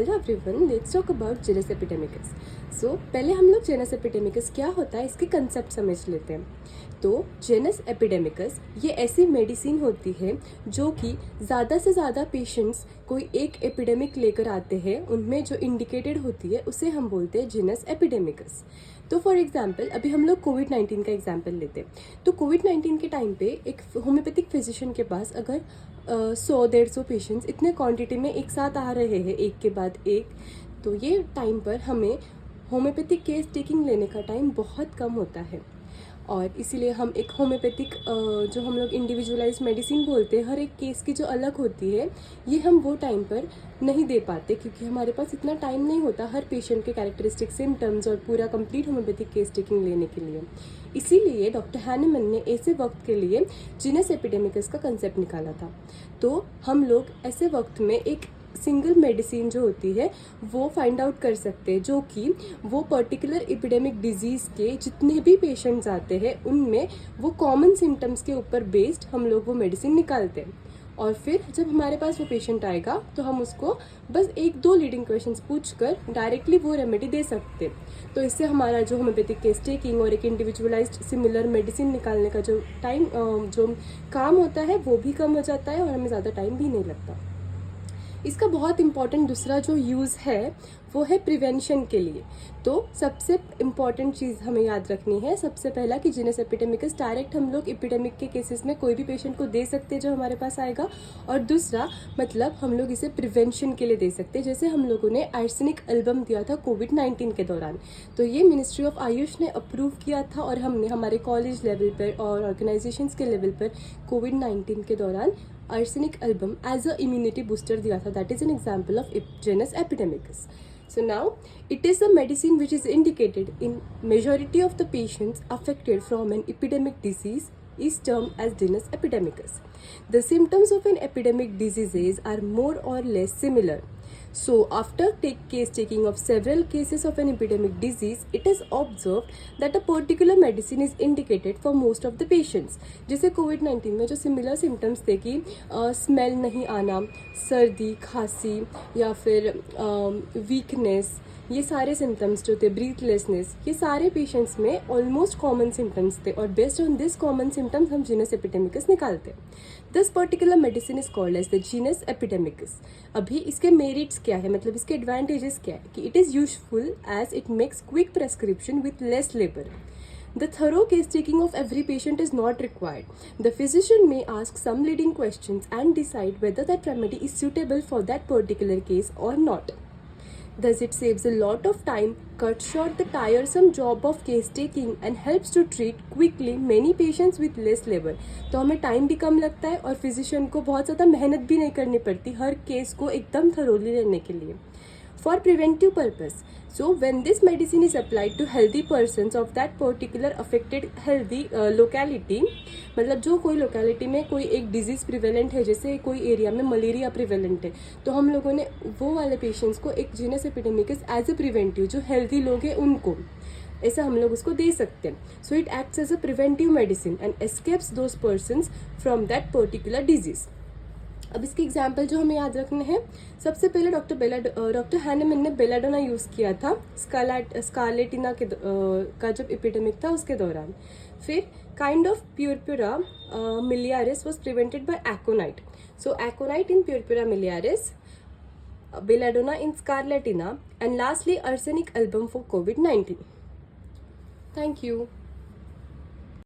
Hello everyone, let's talk about genus epidemicus. पहले हम लोग जेनस एपिडेमिकस क्या होता है इसके कंसेप्ट समझ लेते हैं। तो जेनस एपिडेमिकस ये ऐसी मेडिसिन होती है जो कि ज़्यादा से ज़्यादा पेशेंट्स कोई एक एपिडेमिक लेकर आते हैं, उनमें जो इंडिकेटेड होती है उसे हम बोलते हैं जेनस एपिडेमिकस। तो फॉर एग्जांपल अभी हम लोग कोविड-19 का एग्जांपल लेते हैं। तो कोविड-19 के टाइम पे एक होम्योपैथिक फिजिशियन के पास अगर 100-150 पेशेंट्स इतने क्वांटिटी में एक साथ आ रहे हैं एक के बाद एक, तो ये टाइम पर हमें होम्योपैथिक केस टेकिंग लेने का टाइम बहुत कम होता है। और इसीलिए हम एक होम्योपैथिक जो हम लोग इंडिविजुअलाइज मेडिसिन बोलते हैं, हर एक केस की जो अलग होती है, ये हम वो टाइम पर नहीं दे पाते क्योंकि हमारे पास इतना टाइम नहीं होता हर पेशेंट के कैरेक्टरिस्टिक सिम्टम्स और पूरा कंप्लीट होम्योपैथिक केस टेकिंग लेने के लिए। इसीलिए डॉक्टर हैनेमन ने ऐसे वक्त के लिए जीनस एपिडेमिकस का कंसेप्ट निकाला था। तो हम लोग ऐसे वक्त में एक सिंगल मेडिसिन जो होती है वो फाइंड आउट कर सकते हैं, जो कि वो पर्टिकुलर एपिडेमिक डिजीज़ के जितने भी पेशेंट्स आते हैं उनमें वो कॉमन सिम्टम्स के ऊपर बेस्ड हम लोग वो मेडिसिन निकालते हैं। और फिर जब हमारे पास वो पेशेंट आएगा तो हम उसको बस 1-2 लीडिंग क्वेश्चंस पूछकर डायरेक्टली वो रेमेडी दे सकते हैं। तो इससे हमारा जो होम्योपैथिक केस टेकिंग और एक इंडिविजुअलाइज्ड सिमिलर मेडिसिन निकालने का जो टाइम जो काम होता है वो भी कम हो जाता है और हमें ज़्यादा टाइम भी नहीं लगता। इसका बहुत इंपॉर्टेंट दूसरा जो यूज़ है वो है प्रिवेंशन के लिए। तो सबसे इम्पॉर्टेंट चीज़ हमें याद रखनी है, सबसे पहला कि जीनस एपिडेमिकस डायरेक्ट हम लोग एपिडेमिक के केसेस में कोई भी पेशेंट को दे सकते हैं जो हमारे पास आएगा। और दूसरा मतलब हम लोग इसे प्रिवेंशन के लिए दे सकते हैं, जैसे हम लोगों ने आर्सेनिक एल्बम दिया था कोविड-19 के दौरान। तो ये मिनिस्ट्री ऑफ आयुष ने अप्रूव किया था और हमने हमारे कॉलेज लेवल पर और ऑर्गेनाइजेशंस के लेवल पर कोविड-19 के दौरान arsenic album as a immunity booster दिया था. That is an example of genus epidemicus. So now it is a medicine which is indicated in majority of the patients affected from an epidemic disease is termed as genus epidemicus. The symptoms of an epidemic diseases are more or less similar. So after case taking of several cases of an epidemic disease, it is observed that a particular medicine is indicated for most of the patients. जैसे कोविड-19 में जो similar symptoms थे कि smell नहीं आना, सर्दी, खांसी या फिर वीकनेस, ये सारे सिम्टम्स जो थे, ब्रीथलेसनेस, ये सारे पेशेंट्स में ऑलमोस्ट कॉमन सिम्टम्स थे और based on this common symptoms हम जीनस एपिडेमिकस निकालते हैं। This particular medicine is called as the genus epidemicus. अभी इसके मेरिट्स क्या है, मतलब इसके एडवांटेजेस क्या है कि it is useful as it makes quick prescription with less labour. The thorough case taking of every patient is not required. The physician may ask some leading questions and decide whether that remedy is suitable for that particular case or not. Thus, it saves a lot of time, cuts short the tiresome job of case taking and helps to treat quickly many patients with less labor. तो हमें time भी कम लगता है और physician को बहुत ज़्यादा मेहनत भी नहीं करनी पड़ती हर केस को एकदम थरोली लेने के लिए. For preventive purpose, so when this medicine is applied to healthy persons of that particular affected healthy locality, मतलब जो कोई लोकेलिटी में कोई एक डिजीज़ प्रिवेलेंट है, जैसे कोई एरिया में मलेरिया प्रिवेलेंट है, तो हम लोगों ने वो वाले पेशेंट्स को एक genus epidemicus as a preventive, जो हेल्दी लोग हैं उनको ऐसा हम लोग उसको दे सकते हैं. So it acts as a preventive medicine and escapes those persons from that particular disease. अब इसके एग्जाम्पल जो हमें याद रखने हैं, सबसे पहले डॉक्टर हैनेमन ने बेलाडोना यूज़ किया था स्कारलेटिना का जब एपिडेमिक था उसके दौरान. फिर kind of purpura miliaris was prevented by aconite. So aconite in purpura miliaris, belladonna in scarletina, and lastly arsenic album for कोविड-19. Thank you.